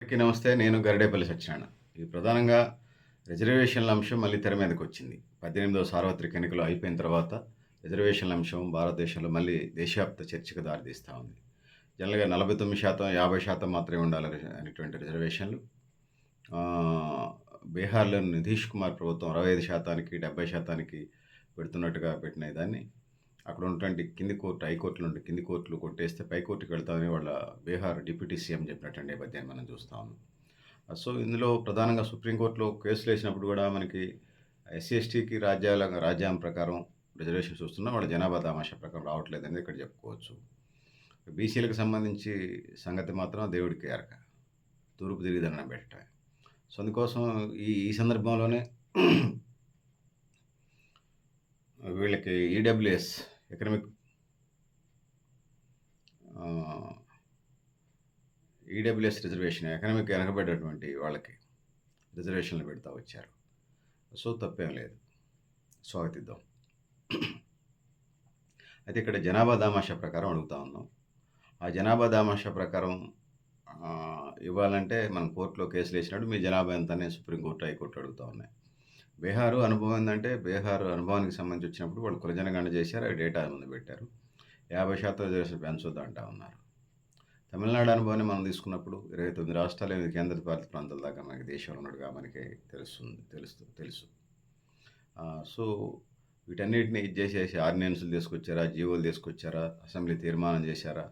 అందరికీ నమస్తే. నేను గరిడేపల్లి సత్యనారాయణ. ఇది ప్రధానంగా రిజర్వేషన్ల అంశం మళ్ళీ తెర మీదకొచ్చింది. 18వ సార్వత్రిక ఎన్నికలు అయిపోయిన తర్వాత రిజర్వేషన్ల అంశం భారతదేశంలో మళ్ళీ దేశవ్యాప్త చర్చకు దారితీస్తా ఉంది. జనరల్‌గా 49% 50% మాత్రమే ఉండాలి అనేటువంటి రిజర్వేషన్లు. ఆహ్, బీహార్‌లోని నితీష్ కుమార్ ప్రభుత్వం 65%కి 70%కి పెడుతున్నట్టుగా పెట్టిన దాన్ని అక్కడ ఉన్నటువంటి కింది కోర్టు, హైకోర్టులు ఉండే కింది కోర్టులు కొట్టేస్తే పై కోర్టుకి వెళ్తామని వాళ్ళ బీహార్ డిప్యూటీ సీఎం చెప్పినటువంటి నేపథ్యాన్ని మనం చూస్తా ఉన్నాం. సో, ఇందులో ప్రధానంగా సుప్రీంకోర్టులో కేసులేసినప్పుడు గూడా మనకి ఎస్సీ, ఎస్టీకి రాజ్యాంగం ప్రకారం రిజర్వేషన్స్ వస్తున్నా వాళ్ళ జనాభా దామాషా ప్రకారం రావట్లేదని ఇక్కడ చెప్పుకోవచ్చు. బీసీలకు సంబంధించి సంగతి మాత్రం దేవుడికి ఎరక. తూర్పు తిరిగి దండం పెట్టడమే. సో, అందుకోసం ఈ ఈ సందర్భంలోనే వీళ్ళకి ఈడబ్ల్యూఎస్ ఎకనామిక్ ఆహ్, ఈడబ్ల్యూఎస్ రిజర్వేషన్ ఎకనామిక్ వెనకబడ్డటువంటి వాళ్ళకి రిజర్వేషన్‌లు పెడతా వచ్చారు. సో, తప్పేం లేదు. స్వాగతిద్దాం. అయితే ఇక్కడ జనాభా దామాషా ప్రకారం అడుగుతా ఉన్నాం. ఆ జనాభా దామాషా ప్రకారం ఇవ్వాలంటే మనం కోర్టులో కేసులేసినప్పుడు మీ జనాభా ఎంతని సుప్రీంకోర్టు, హైకోర్టు అడుగుతా ఉన్నాయి. బీహార్ అనుభవం ఏందంటే బీహార్ అనుభవానికి సంబంధించి వచ్చినప్పుడు వాళ్ళు కుల జనగణన చేశారు. ఆ డేటా ముందు పెట్టారు. 50% రిజర్వేషన్ పెంచొద్దు అంటా ఉన్నారు. తమిళనాడు అనుభవాన్ని మనం తీసుకున్నప్పుడు 29 రాష్ట్రాలు, 8 కేంద్రపాలిత ప్రాంతాల దాకా మనకి దేశంలో ఉన్నట్టుగా మనకి తెలుసు. సో, వీటన్నిటిని ఇది చేసేసి ఆర్డినెన్స్‌లు తీసుకొచ్చారా, జీవోలు తీసుకొచ్చారా, అసెంబ్లీ తీర్మానం చేశారా?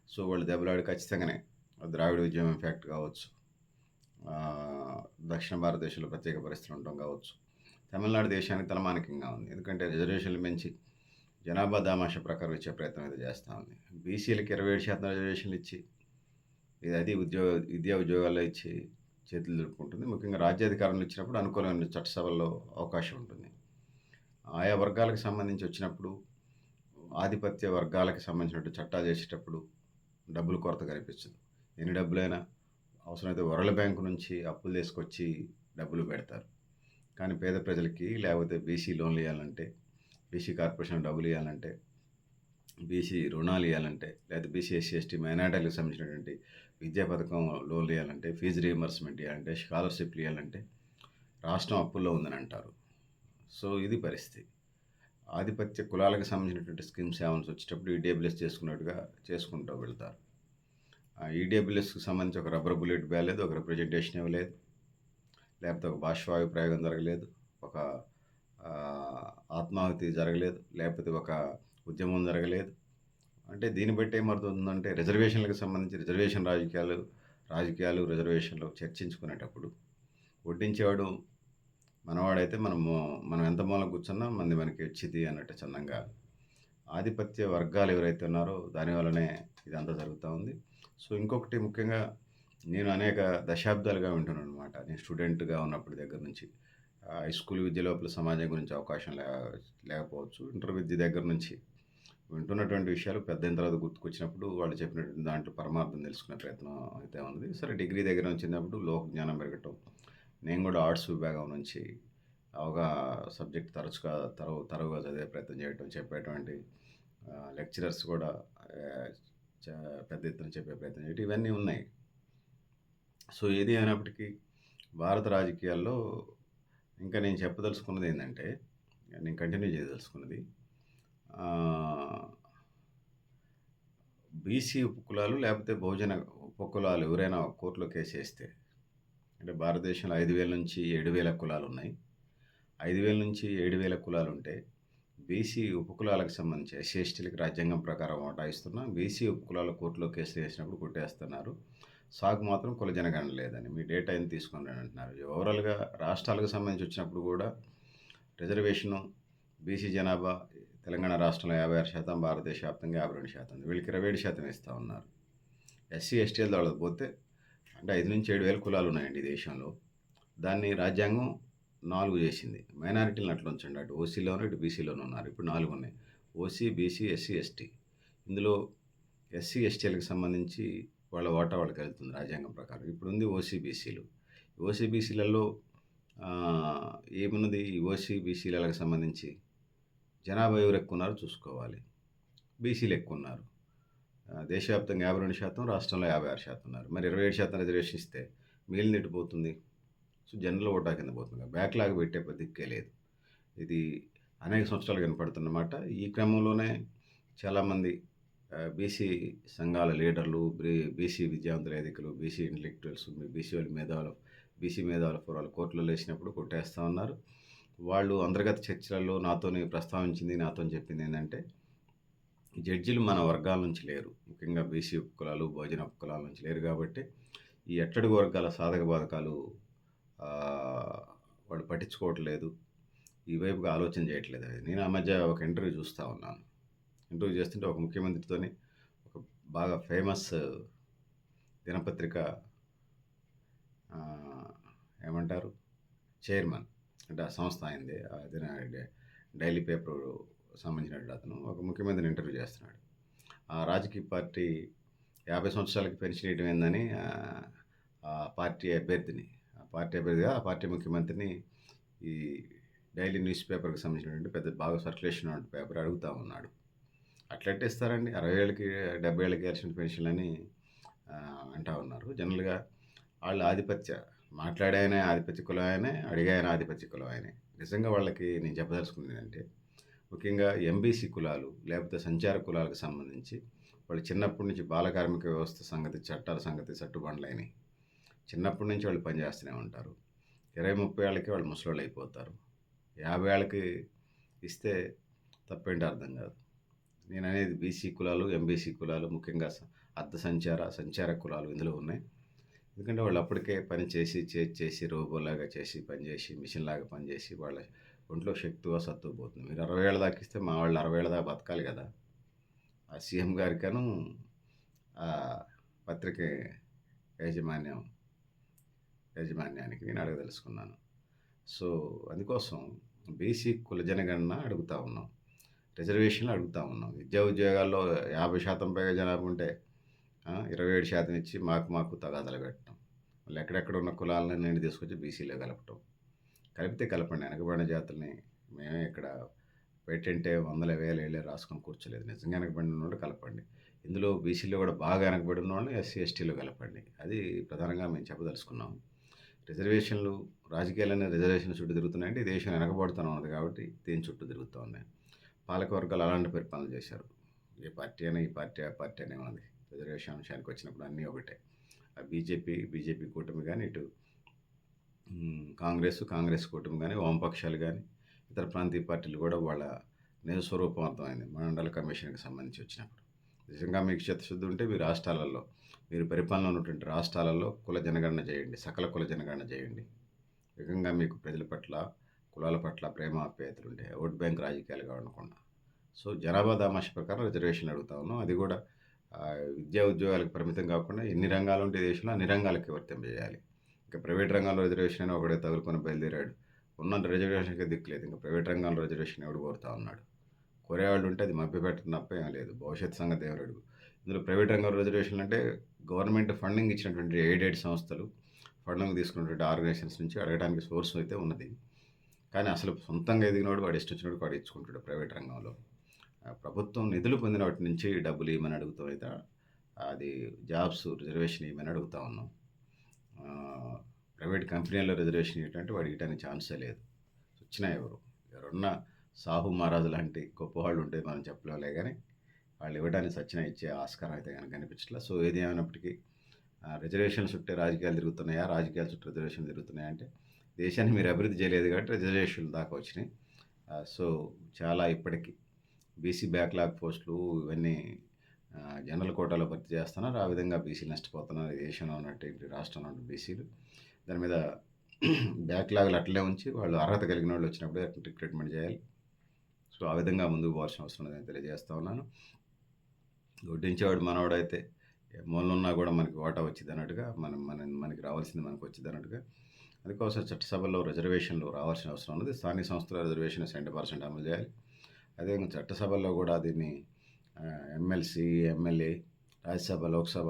సో, వాళ్ళు దెబ్బలాడి ఖచ్చితంగానే ద్రావిడ ఉద్యమం ఇంపాక్ట్ కావచ్చు. దక్షిణ భారతదేశంలో ప్రత్యేక పరిస్థితులు ఉండడం కావచ్చు. తమిళనాడు దేశానికి తలమానికంగా ఉంది. ఎందుకంటే రిజర్వేషన్లు పెంచి జనాభా దామాషా ప్రకారం ఇచ్చే ప్రయత్నం అయితే చేస్తూ ఉంది. బీసీలకి 27% రిజర్వేషన్లు ఇచ్చి అది విద్యా ఉద్యోగాల్లో ఇచ్చి చేతులు దులుపుకుంటుంది. ముఖ్యంగా రాజ్యాధికారంలో ఇచ్చినప్పుడు అనుకూలమైన చట్టసభల్లో అవకాశం ఉంటుంది. ఆయా వర్గాలకు సంబంధించి వచ్చినప్పుడు ఆధిపత్య వర్గాలకు సంబంధించినట్టు చట్టాలు చేసేటప్పుడు డబ్బులు కొరత కనిపించదు. ఎన్ని డబ్బులైనా అవసరమైతే వరల్డ్ బ్యాంక్ నుంచి అప్పులు తీసుకొచ్చి డబ్బులు పెడతారు. కానీ పేద ప్రజలకి లేకపోతే బీసీ లోన్లు ఇవ్వాలంటే, బీసీ కార్పొరేషన్ డబ్బులు ఇవ్వాలంటే, బీసీ రుణాలు ఇవ్వాలంటే, లేకపోతే బీసీ, ఎస్సీ, ఎస్టీ మైనారిటీలకు సంబంధించినటువంటి విద్యా పథకం లోన్లు ఇవ్వాలంటే, ఫీజు రీయింబర్స్మెంట్ ఇవ్వాలంటే, స్కాలర్‌షిప్‌లు ఇవ్వాలంటే రాష్ట్రం అప్పుల్లో ఉందని అంటారు. సో, ఇది పరిస్థితి. ఆధిపత్య కులాలకు సంబంధించినటువంటి స్కీమ్స్ ఏమైనా వచ్చేటప్పుడు ఈడబ్ల్యూఎస్ చేసుకుంటూ వెళ్తారు. ఈడబ్ల్యూఎస్‌కి సంబంధించి ఒక రబ్బర్ బుల్లెట్ లేదు, ఒక రిప్రజెంటేషన్ ఇవ్వలేదు, లేకపోతే ఒక భాషవాయు ప్రయోగం జరగలేదు, ఒక ఆత్మాహుతి జరగలేదు, లేకపోతే ఒక ఉద్యమం జరగలేదు. అంటే దీన్ని బట్టి ఏమర్థమవుతుందంటే రిజర్వేషన్లకు సంబంధించి రాజకీయాలు రిజర్వేషన్లు చర్చించుకునేటప్పుడు వడ్డించేవాడు మనవాడైతే మనం ఎంత మూల కూర్చున్నా మనకి వచ్చింది అన్నట్టు చందంగా ఆధిపత్య వర్గాలు ఎవరైతే ఉన్నారో దానివల్లనే ఇదంతా జరుగుతూ ఉంది. సో, ఇంకొకటి ముఖ్యంగా నేను అనేక దశాబ్దాలుగా వింటున్నాను అనమాట. నేను స్టూడెంట్‌గా ఉన్నప్పటి దగ్గర నుంచి హై స్కూల్ విద్య లోపల సమాజం గురించి అవకాశం లేకపోవచ్చు. ఇంటర్ విద్య దగ్గర నుంచి వింటున్నటువంటి విషయాలు పెద్దయిన తర్వాత గుర్తుకొచ్చినప్పుడు వాళ్ళు చెప్పినటువంటి దాంట్లో పరమార్థం తెలుసుకునే ప్రయత్నం అయితే ఉంది. సరే, డిగ్రీ దగ్గర వచ్చినప్పుడు లోక జ్ఞానం పెరగటం. నేను కూడా ఆర్ట్స్ విభాగం నుంచి సబ్జెక్ట్ తరచుగా చదివే ప్రయత్నం చేయటం, చెప్పేటువంటి లెక్చరర్స్ కూడా పెద్ద ఎత్తున చెప్పే ప్రయత్నం చేయటం ఇవన్నీ ఉన్నాయి. సో, ఏది అయినప్పటికీ భారత రాజకీయాల్లో ఇంకా నేను చెప్పదలుచుకున్నది ఏంటంటే, నేను కంటిన్యూ చేయదలుచుకున్నది బీసీ ఉపకులాలు లేకపోతే బహుజన ఉపకులాలు ఎవరైనా కోర్టులో కేసు వేస్తే, అంటే భారతదేశంలో 5,000 నుంచి 7,000 కులాలు ఉన్నాయి. 5,000 నుంచి 7,000 కులాలు ఉంటే బీసీ ఉపకులాలకు సంబంధించి ఎస్సీ, ఎస్టీలకు రాజ్యాంగం ప్రకారం వాటా ఇస్తున్నా బీసీ ఉపకులాల కోర్టులో కేసులు వేసినప్పుడు కొట్టేస్తున్నారు. సాకు మాత్రం కుల జనగణన లేదని మీ డేటా ఏం తీసుకోండి అని అంటున్నారు. ఓవరాల్‌గా రాష్ట్రాలకు సంబంధించి వచ్చినప్పుడు కూడా రిజర్వేషను బీసీ జనాభా తెలంగాణ రాష్ట్రంలో 56%, భారతదేశ వ్యాప్తంగా 52%. వీళ్ళకి 27% ఇస్తూ ఉన్నారు. ఎస్సీ, ఎస్టీల వాళ్ళకి పోతే అంటే 5,000-7,000 కులాలు ఉన్నాయండి ఈ దేశంలో. దాన్ని రాజ్యాంగం 4 చేసింది. మైనారిటీలను అట్లా ఉంచండి. అటు ఓసీలోను, ఇటు బీసీలోను ఉన్నారు. ఇప్పుడు 4 ఉన్నాయి. OC, BC, SC, ST. ఇందులో ఎస్సీ, ఎస్టీలకు సంబంధించి వాళ్ళ వాటా వాళ్ళకి వెళ్తుంది రాజ్యాంగం ప్రకారం. ఇప్పుడు ఉంది ఓసీ, బీసీలు. ఓసీ, బీసీలలో ఏమున్నది? ఓసీ, బీసీలకు సంబంధించి జనాభా ఎవరు ఎక్కువ ఉన్నారో చూసుకోవాలి. బీసీలు ఎక్కువ ఉన్నారు. దేశవ్యాప్తంగా 52%, రాష్ట్రంలో 56% ఉన్నారు. మరి 27% రిజర్వేషన్ ఇస్తే మిగిలింది ఎటు పోతుంది? సో, జనరల్ ఓటా కింద పోతుంది. బ్యాక్‌లాగ్ పెట్టే దిక్కే లేదు. ఇది అనేక సంవత్సరాలుగా వినపడుతున్న మాట. ఈ క్రమంలోనే చాలామంది బీసీ సంఘాల లీడర్లు, బీసీ విద్యావంతుల వేదికలు, బీసీ ఇంటలెక్చువల్స్, బీసీ మేధావుల ఫోరాలు కోర్టులలో ఏసినప్పుడు కొట్టేస్తా ఉన్నారు. వాళ్ళు అంతర్గత చర్చలలో నాతోని ప్రస్తావించింది, నాతోని చెప్పిందేందంటే, జడ్జిలు మన వర్గాల నుంచి లేరు. ముఖ్యంగా బీసీ కులాలు, బహుజన కులాల నుంచి లేరు కాబట్టి, ఈ అట్టడుగు వర్గాల సాధక బాధకాలు వాళ్ళు పట్టించుకోవట్లేదు. ఈ వైపుగా ఆలోచన చేయట్లేదని. నేను ఆ మధ్య ఒక ఇంటర్వ్యూ చూస్తా ఉన్నాను. ఇంటర్వ్యూ చేస్తుంటే ఒక ముఖ్యమంత్రితోని ఒక బాగా ఫేమస్ దినపత్రిక ఏమంటారు చైర్మన్, అంటే ఆ సంస్థ అయింది. డైలీ పేపర్ సంబంధించినటువంటి అతను ఒక ముఖ్యమంత్రిని ఇంటర్వ్యూ చేస్తున్నాడు. ఆ రాజకీయ పార్టీ 50 సంవత్సరాలకి పెన్షన్ ఇవ్వడం ఏందని ఆ పార్టీ అభ్యర్థిగా ఆ పార్టీ ముఖ్యమంత్రిని ఈ డైలీ న్యూస్ పేపర్కి సంబంధించినటువంటి పెద్ద బాగా సర్క్యులేషన్ ఉన్న పేపర్ అడుగుతూ ఉన్నాడు. అట్లెట్ట ఇస్తారండి 60 ఏళ్ళకి 70 ఏళ్ళకి ఇవ్వాల్సిన పెన్షన్లని అంటూ ఉన్నారు. జనరల్గా వాళ్ళు మాట్లాడే ఆయన ఆధిపత్య కులం ఆయనే, అడిగే ఆయన ఆధిపత్య కులం ఆయనే. నిజంగా వాళ్ళకి నేను చెప్పదలుచుకుంది ఏంటంటే, ముఖ్యంగా ఎంబీసీ కులాలు లేకపోతే సంచార కులాలకు సంబంధించి వాళ్ళు చిన్నప్పటి నుంచి బాల కార్మిక వ్యవస్థ సంగతి, చట్టాల సంగతి సట్టుబండ్లైనవి. చిన్నప్పటి నుంచి వాళ్ళు పనిచేస్తూనే ఉంటారు. 20-30 ఏళ్ళకి వాళ్ళు ముసలోళ్ళు అయిపోతారు. 50 ఏళ్ళకి ఇస్తే తప్పేంటో అర్థం కాదు. నేను అనేది బీసీ కులాలు, ఎంబీసీ కులాలు, ముఖ్యంగా సంచార కులాలు ఇందులో ఉన్నాయి. ఎందుకంటే వాళ్ళు అప్పటికే పని చేసి రోబోలాగా చేసి పనిచేసి మిషన్లాగా పనిచేసి వాళ్ళ ఒంట్లో శక్తివో సత్తువ పోతుంది. మీరు 60 ఏళ్ళ దాకా ఇస్తే మా వాళ్ళు 60 ఏళ్ళ దాకా బతకాలి కదా. ఆ సీఎం గారికను ఆ పత్రిక యాజమాన్యానికి నేను అడగదలుచుకున్నాను. సో, అందుకోసం బీసీ కుల జనగణన అడుగుతా ఉన్నాం, రిజర్వేషన్లు అడుగుతా ఉన్నాం. విద్యా ఉద్యోగాల్లో 50% పైగా జనాభా ఉంటే 27% ఇచ్చి మాకు తగాదాలు పెట్టడం, మళ్ళీ ఎక్కడెక్కడ ఉన్న కులాలను తీసుకొచ్చి బీసీలో కలపటం. కలిపితే కలపండి, వెనకబడిన జాతుల్ని మేమే ఇక్కడ పేటెంటే 100,000 ఏళ్ళే రాసుకొని కూర్చోలేదు. నిజంగా వెనకబడిన వాళ్ళు కలపండి. ఇందులో బీసీలో కూడా బాగా వెనకబడి ఉన్న వాళ్ళు ఎస్సీ ఎస్టీలో కలపండి. అది ప్రధానంగా మేము చెప్పదలుచుకున్నాం. రిజర్వేషన్లు రాజకీయాలనే రిజర్వేషన్ల చుట్టూ తిరుగుతున్నాయంటే ఈ దేశం వెనకబడుతూనే ఉన్నది కాబట్టి దీని చుట్టూ తిరుగుతూ ఉన్నాయి. పాలకవర్గాలు అలాంటి పరిపాలన చేశారు. ఏ పార్టీ అయినా ఈ పార్టీ ఆ పార్టీ అనే ఉన్నది. రిజర్వేషన్ అంశానికి వచ్చినప్పుడు అన్నీ ఒకటే. ఆ బీజేపీ కూటమి కానీ, ఇటు కాంగ్రెస్ కూటమి కానీ, వామపక్షాలు కానీ, ఇతర ప్రాంతీయ పార్టీలు కూడా వాళ్ళ నిజ స్వరూపం అర్థమైంది మండల కమిషన్కి సంబంధించి వచ్చినప్పుడు. నిజంగా మీకు చిత్తశుద్ధి ఉంటే మీరు పరిపాలన ఉన్నటువంటి రాష్ట్రాలలో కుల జనగణన చేయండి, సకల కుల జనగణన చేయండి. నిజంగా మీకు ప్రజల పట్ల, కులాల పట్ల ప్రేమ ఆప్యాయతలు ఉంటే ఓట్ బ్యాంక్ రాజకీయాలు కావకుండా. సో, జనాభా దామాష ప్రకారం రిజర్వేషన్ అడుగుతా ఉన్నాం. అది కూడా విద్యా ఉద్యోగాలకు పరిమితం కాకుండా ఎన్ని రంగాలు ఉంటే దేశంలో అన్ని రంగాలకి వర్తింపజేయాలి. ఇంకా ప్రైవేట్ రంగంలో రిజర్వేషన్ అని ఒకడే తగులుకొని బయలుదేరాడు. ఉన్న రిజర్వేషన్కి దిక్కులేదు. ఇంకా ప్రైవేట్ రంగంలో రిజర్వేషన్ ఎవడు కోరుతా ఉన్నాడు. కోరేవాళ్ళు ఉంటే అది మభ్యపెట్టడం తప్ప ఏం లేదు. భవిష్యత్ సంగతి ఎవరు అడుగు. ఇందులో ప్రైవేట్ రంగంలో రిజర్వేషన్లు అంటే గవర్నమెంట్ ఫండింగ్ ఇచ్చినటువంటి ఎయిడెడ్ సంస్థలు, ఫండింగ్ తీసుకున్నటువంటి ఆర్గనైజేషన్స్ నుంచి అడగడానికి సోర్స్ అయితే ఉన్నది. కానీ అసలు సొంతంగా ఎదిగినోడు వాడు ఇష్టం వచ్చినోడు వాడు ఇచ్చుకుంటాడు ప్రైవేట్ రంగంలో. ప్రభుత్వం నిధులు పొందిన వాటి నుంచి డబ్బులు ఇవ్వమని అడుగుతాం అయితే అది జాబ్స్ రిజర్వేషన్ ఇవ్వమని అడుగుతా ఉన్నాం. ప్రైవేట్ కంపెనీల్లో రిజర్వేషన్ ఇవ్వటంటే వాడు ఇవ్వడానికి ఛాన్సే లేదు. వచ్చినా ఎవరున్నా సాహు మహారాజు లాంటి గొప్పవాళ్ళు ఉంటే మనం చెప్పలేలే, కానీ వాళ్ళు ఇవ్వడానికి సచ్చినా ఇచ్చే ఆస్కారం అయితే కనుక కనిపించట్లేదు. సో, ఏది ఏమైనప్పటికీ రిజర్వేషన్ల చుట్టే రాజకీయాలు తిరుగుతున్నాయా, రాజకీయాల చుట్టూ రిజర్వేషన్లు తిరుగుతున్నాయా అంటే దేశాన్ని మీరు అభివృద్ధి చేయలేదు కాబట్టి రిజర్వేషన్లు దాకా వచ్చినాయి. సో, చాలా ఇప్పటికీ బీసీ బ్యాక్లాగ్ పోస్టులు ఇవన్నీ జనరల్ కోటాలో భర్తీ చేస్తున్నారు. ఆ విధంగా బీసీలు నష్టపోతున్నారు. ఈ దేశంలో ఉన్నటువంటి రాష్ట్రంలో ఉన్న బీసీలు దాని మీద బ్యాక్లాగ్లు అట్లే ఉంచి వాళ్ళు అర్హత కలిగిన వాళ్ళు వచ్చినప్పుడే రిక్రూట్మెంట్ చేయాలి. సో, ఆ విధంగా ముందుకు పోవాల్సిన అవసరం ఉందని తెలియజేస్తూ ఉన్నాను. వడ్డించేవాడు మనవాడైతే మూలనున్నా కూడా మనకి ఓటా వచ్చింది అన్నట్టుగా మనకి రావాల్సింది మనకు వచ్చింది అన్నట్టుగా. అందుకోసం చట్టసభలో రిజర్వేషన్లు రావాల్సిన అవసరం ఉన్నది. స్థానిక సంస్థల రిజర్వేషన్ 70% అమలు చేయాలి. అదేవిధంగా చట్టసభల్లో కూడా దీన్ని ఎమ్మెల్సీ, ఎమ్మెల్యే, రాజ్యసభ, లోక్సభ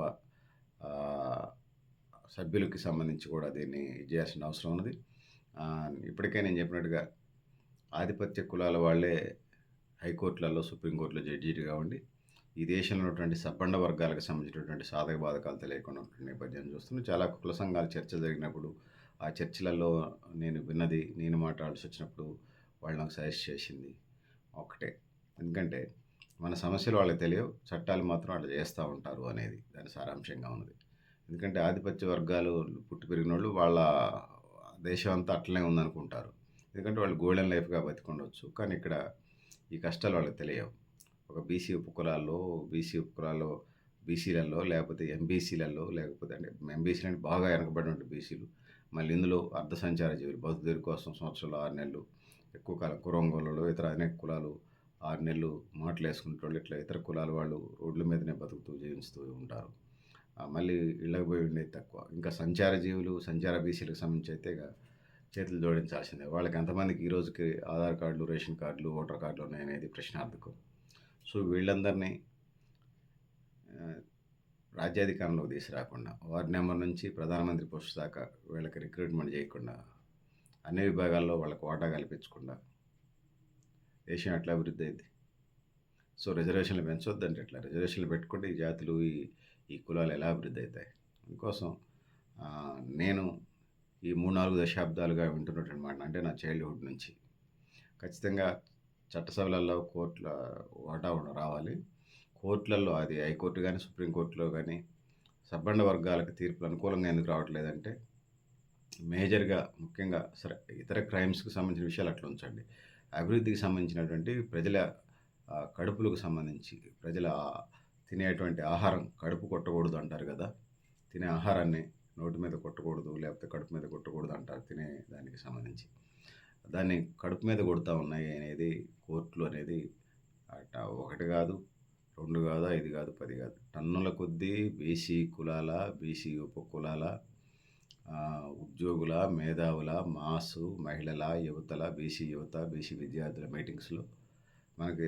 సభ్యులకి సంబంధించి కూడా దీన్ని చేయాల్సిన అవసరం ఉన్నది. ఇప్పటికే నేను చెప్పినట్టుగా ఆధిపత్య కులాల వాళ్ళే హైకోర్టులలో, సుప్రీంకోర్టులో జడ్జీలుగా ఉండి ఈ దేశంలో ఉన్నటువంటి సబ్బండ వర్గాలకు సంబంధించినటువంటి సాధక బాధకాలు తెలియకుండా ఉన్నటువంటి నేపథ్యాన్ని చూస్తున్నాం. చాలా కుల సంఘాల చర్చ జరిగినప్పుడు, ఆ చర్చలలో నేను విన్నది, నేను మాట్లాడాల్సి వచ్చినప్పుడు వాళ్ళు నాకు సజెస్ట్ చేసింది ఒకటే. ఎందుకంటే మన సమస్యలు వాళ్ళకి తెలియవు, చట్టాలు మాత్రం వాళ్ళు చేస్తూ ఉంటారు అనేది దాని సారాంశంగా ఉన్నది. ఎందుకంటే ఆధిపత్య వర్గాలు పుట్టి పెరిగినోళ్ళు వాళ్ళ దేశం అంతా అట్లనే ఉందనుకుంటారు. ఎందుకంటే వాళ్ళు గోల్డెన్ లైఫ్‌గా బతికుండొచ్చు. కానీ ఇక్కడ ఈ కష్టాలు వాళ్ళకి తెలియవు. ఒక బీసీ ఉపకులాల్లో బీసీలలో లేకపోతే ఎంబీసీలలో లేకపోతే అంటే ఎంబీసీలు అంటే బాగా వెనకబడినటువంటి బీసీలు. మళ్ళీ ఇందులో అర్ధ సంచార జీవులు బతుకుదెరువు కోసం సంవత్సరంలో 6 నెలలు ఎక్కువ కాలం కురంగోలలో ఇతర అనేక కులాలు 6 నెలలు మాటలేసుకునేటోళ్ళు ఇట్లా ఇతర కులాల వాళ్ళు రోడ్ల మీదనే బతుకుతూ జీవిస్తూ ఉంటారు. మళ్ళీ ఇళ్ళకి పోయి ఉండేది తక్కువ. ఇంకా సంచార జీవులు, సంచార బీసీలకు సంబంధించి అయితే ఇక చేతులు జోడించాల్సిందే. వాళ్ళకి ఎంతమందికి ఈ రోజుకి ఆధార్ కార్డులు, రేషన్ కార్డులు, ఓటర్ కార్డులు ఉన్నాయనేది ప్రశ్నార్థకం. సో వీళ్ళందరినీ రాజ్యాధికారంలోకి తీసుకురాకుండా, వార్డ్ మెంబర్ నుంచి ప్రధానమంత్రి పోస్ట్ దాకా వీళ్ళకి రిక్రూట్మెంట్ చేయకుండా, అన్ని విభాగాల్లో వాళ్ళకి వాటా కల్పించకుండా దేశం ఎట్లా అభివృద్ధి అయింది? సో రిజర్వేషన్లు పెంచొద్దంటే ఎట్లా? రిజర్వేషన్లు పెట్టుకుంటే ఈ జాతులు, ఈ కులాలు ఎలా అభివృద్ధి అవుతాయి? అందుకోసం నేను ఈ 3-4 దశాబ్దాలుగా వింటున్నటువంటి మాట అంటే నా చైల్డ్‌హుడ్ నుంచి ఖచ్చితంగా చట్టసభలలో కోర్టుల వాటా రావాలి. కోర్టులలో అది హైకోర్టు కానీ, సుప్రీంకోర్టులో కానీ సబ్బండ వర్గాలకు తీర్పులు అనుకూలంగా ఎందుకు రావట్లేదంటే మేజర్‌గా ముఖ్యంగా సరే ఇతర క్రైమ్స్‌కి సంబంధించిన విషయాలు అట్లా ఉంచండి. అభివృద్ధికి సంబంధించినటువంటి ప్రజల కడుపులకు సంబంధించి ప్రజల తినేటువంటి ఆహారం కడుపు కొట్టకూడదు అంటారు కదా! తినే ఆహారాన్ని నోటి మీద కొట్టకూడదు, లేకపోతే కడుపు మీద కొట్టకూడదు అంటారు తినే దానికి సంబంధించి. దాన్ని కడుపు మీద కొడతా ఉన్నాయి అనేది కోర్టులు అనేది అట 1 కాదు, 2 కాదు, 5 కాదు, 10 కాదు. టన్నుల కొద్దీ బీసీ కులాల, బీసీ ఉపకులాల ఉద్యోగుల, మేధావుల, మాసు, మహిళల, యువతల, బీసీ యువత, బీసీ విద్యార్థుల మీటింగ్స్‌లో మనకి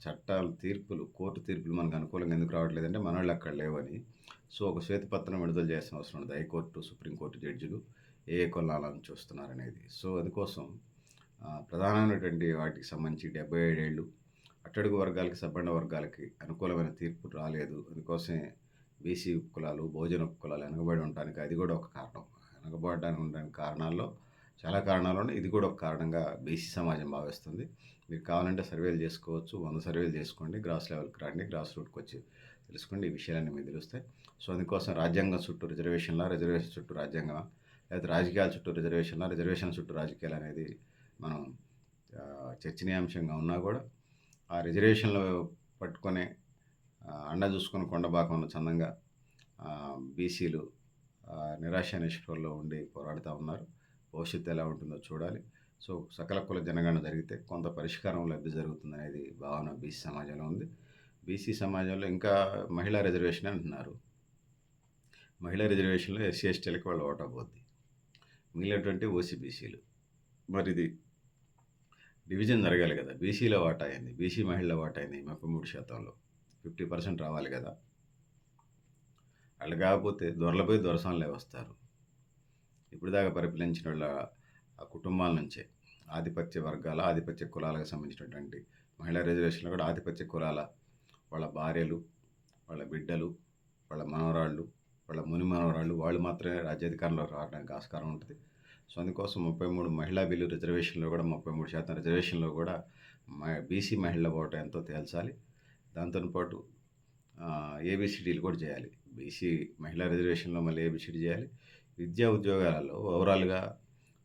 చట్టాలు తీర్పులు, కోర్టు తీర్పులు మనకు అనుకూలంగా ఎందుకు రావట్లేదంటే మనోళ్ళు అక్కడ లేవని. సో ఒక శ్వేతపత్రం విడుదల చేయాల్సిన అవసరం ఉంది. హైకోర్టు, సుప్రీంకోర్టు జడ్జిలు ఏ కులాల నుంచి వస్తున్నారనేది. సో అందుకోసం ప్రధానమైనటువంటి వాటికి సంబంధించి 77 ఏళ్ళు అట్టడుగు వర్గాలకి, సబ్బండ వర్గాలకి అనుకూలమైన తీర్పు రాలేదు. అందుకోసమే బీసీ కులాలు, బహుజన కులాలు వెనకబడి ఉండటానికి అది కూడా ఒక కారణం. వెనకబడడానికి ఉండడానికి కారణాల్లో చాలా కారణాలు ఉన్నాయి. ఇది కూడా ఒక కారణంగా బీసీ సమాజం భావిస్తుంది. మీరు కావాలంటే సర్వేలు చేసుకోవచ్చు. 100 సర్వేలు చేసుకోండి. గ్రాస్ లెవెల్‌కి రండి. గ్రాస్ రూట్‌కి వచ్చి తెలుసుకోండి. ఈ విషయాలన్నీ మీకు తెలుస్తాయి. సో అందుకోసం రాజ్యాంగం చుట్టూ రిజర్వేషన్ చుట్టూ రాజ్యాంగమా? లేకపోతే రాజకీయాల చుట్టూ రిజర్వేషన్ చుట్టూ రాజకీయాలు అనేది మనం చర్చనీయాంశంగా ఉన్నా కూడా ఆ రిజర్వేషన్లు పట్టుకొని అండ చూసుకొని కొండబాకం ఉన్న చందంగా బీసీలు నిరాశ నిస్పృహల్లో ఉండి పోరాడుతూ ఉన్నారు. భవిష్యత్తు ఎలా ఉంటుందో చూడాలి. సో సకల కుల జనగణన జరిగితే కొంత పరిష్కారం లబ్ధి జరుగుతుందనేది భావన బీసీ సమాజంలో ఉంది. బీసీ సమాజంలో ఇంకా మహిళా రిజర్వేషన్ అంటున్నారు. మహిళా రిజర్వేషన్లో ఎస్సీ ఎస్టీలకి వాళ్ళ ఓటా పోద్ది. మిగిలినటువంటి ఓసీ బీసీలు. మరి ఇది డివిజన్ జరగాలి కదా! బీసీలో వాటా అయింది. బీసీ మహిళల వాటా అయింది 33%లో. 50% రావాలి కదా! వాళ్ళు కాకపోతే దొరలపై దొరసానులే వస్తారు. ఇప్పటిదాకా పరిపాలించిన వాళ్ళ ఆ కుటుంబాల నుంచే ఆధిపత్య వర్గాల, ఆధిపత్య కులాలకు సంబంధించినటువంటి మహిళా రిజర్వేషన్లు కూడా ఆధిపత్య కులాల వాళ్ళ భార్యలు, వాళ్ళ బిడ్డలు, వాళ్ళ మనవరాళ్ళు, వాళ్ళ ముని మనవరాళ్ళు వాళ్ళు మాత్రమే రాజ్యాధికారంలోకి రావడానికి ఆస్కారం ఉంటుంది. సో అందుకోసం 33 మహిళా బిల్లు రిజర్వేషన్లో కూడా 33% రిజర్వేషన్లో కూడా బీసీ మహిళల ఓటు ఎంతో తేల్చాలి. దాంతో పాటు ఏబిసిడీలు కూడా చేయాలి. బీసీ మహిళా రిజర్వేషన్లో మళ్ళీ ఏబిసిడి చేయాలి. విద్యా ఉద్యోగాలలో ఓవరాల్‌గా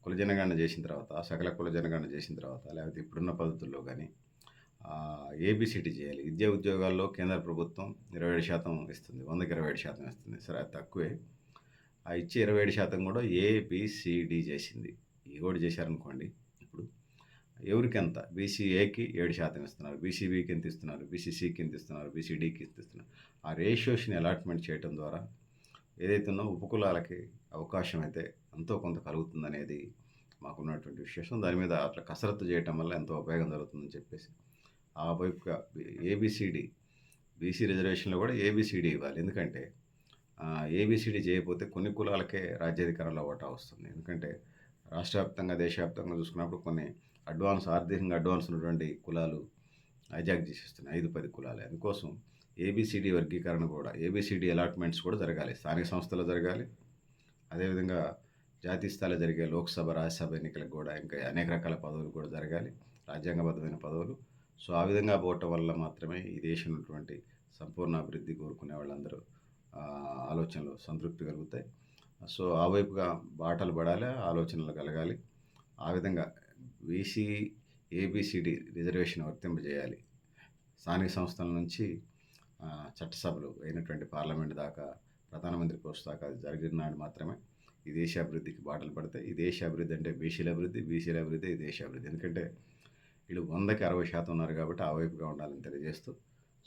కుల జనగణన చేసిన తర్వాత, సకల కుల జనగణన చేసిన తర్వాత లేకపోతే ఇప్పుడున్న పద్ధతుల్లో కానీ ఏబిసిడి చేయాలి. విద్యా ఉద్యోగాల్లో కేంద్ర ప్రభుత్వం 27% ఇస్తుంది. 100కి 27% ఇస్తుంది. సరే అది తక్కువే. ఆ ఇచ్చే 27% కూడా ఏబిసిడి చేసింది. ఇవి కూడా చేశారనుకోండి. ఇప్పుడు ఎవరికెంత? బీసీఏకి 7% ఇస్తున్నారు. బీసీబీకి ఎంత ఇస్తున్నారు? బీసీసీకి ఎంత ఇస్తున్నారు? బీసీడీకి ఎంత ఇస్తున్నారు? ఆ రేషియోస్‌ని అలాట్‌మెంట్ చేయటం ద్వారా ఏదైతే ఉందో ఉపకులాలకి అవకాశం అయితే ఎంతో కొంత కలుగుతుందనేది మాకున్నటువంటి విశ్వాసం. దాని మీద అట్లా కసరత్తు చేయటం వల్ల ఎంతో ఉపయోగం జరుగుతుందని చెప్పేసి ఆ వైపుగా ఏబిసిడి బీసీ రిజర్వేషన్‌లో కూడా ఏబిసిడి ఇవ్వాలి. ఎందుకంటే ఏబిసిడి చేయకపోతే కొన్ని కులాలకే రాజ్యాధికారంలో వాటా వస్తుంది. ఎందుకంటే రాష్ట్ర వ్యాప్తంగా, దేశవ్యాప్తంగా చూసుకున్నప్పుడు కొన్ని ఆర్థికంగా అడ్వాన్స్ ఉన్నటువంటి కులాలు హైజాక్ చేసేస్తున్నాయి 5, 10 కులాలే. అందుకోసం ఏబీసీడీ వర్గీకరణ కూడా ఏబీసీడీ అలాట్‌మెంట్స్ కూడా జరగాలి. స్థానిక సంస్థల్లో జరగాలి. అదేవిధంగా జాతీయ స్థాయిలో జరిగే లోక్‌సభ, రాజ్యసభ ఎన్నికలకు గూడా ఇంకా అనేక రకాల పదవులు కూడా జరగాలి. రాజ్యాంగబద్ధమైన పదవులు. సో, ఆ విధంగా పోవటం వల్ల మాత్రమే ఈ దేశం ఉన్నటువంటి సంపూర్ణ అభివృద్ధి కోరుకునే వాళ్ళందరూ ఆలోచనలు సంతృప్తి కలుగుతాయి. సో, ఆ వైపుగా బాటలు పడాలి, ఆలోచనలు కలగాలి. ఆ విధంగా బీసీ, ఏబీసీడీ రిజర్వేషన్ వర్తింపజేయాలి. స్థానిక సంస్థల నుంచి చట్టసభలు అయినటువంటి పార్లమెంట్ దాకా, ప్రధానమంత్రి పోస్ట్ దాకా అది జరిగిన నాడు మాత్రమే ఈ దేశ అభివృద్ధికి బాటలు పడతాయి. ఈ దేశ అభివృద్ధి అంటే బీసీల అభివృద్ధి, బీసీల అభివృద్ధి, ఈ దేశ అభివృద్ధి. ఎందుకంటే వీళ్ళు 100కి 60% ఉన్నారు కాబట్టి ఆ వైపుగా ఉండాలని తెలియజేస్తూ,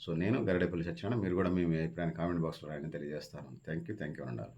సో, నేను గరిడేపల్లి సత్యనారాయణ. మీరు కూడా మీ అభిప్రాయాన్ని కామెంట్ బాక్స్‌లో రాయని తెలియజేస్తాను. Thank you. Thank you అనండాలు.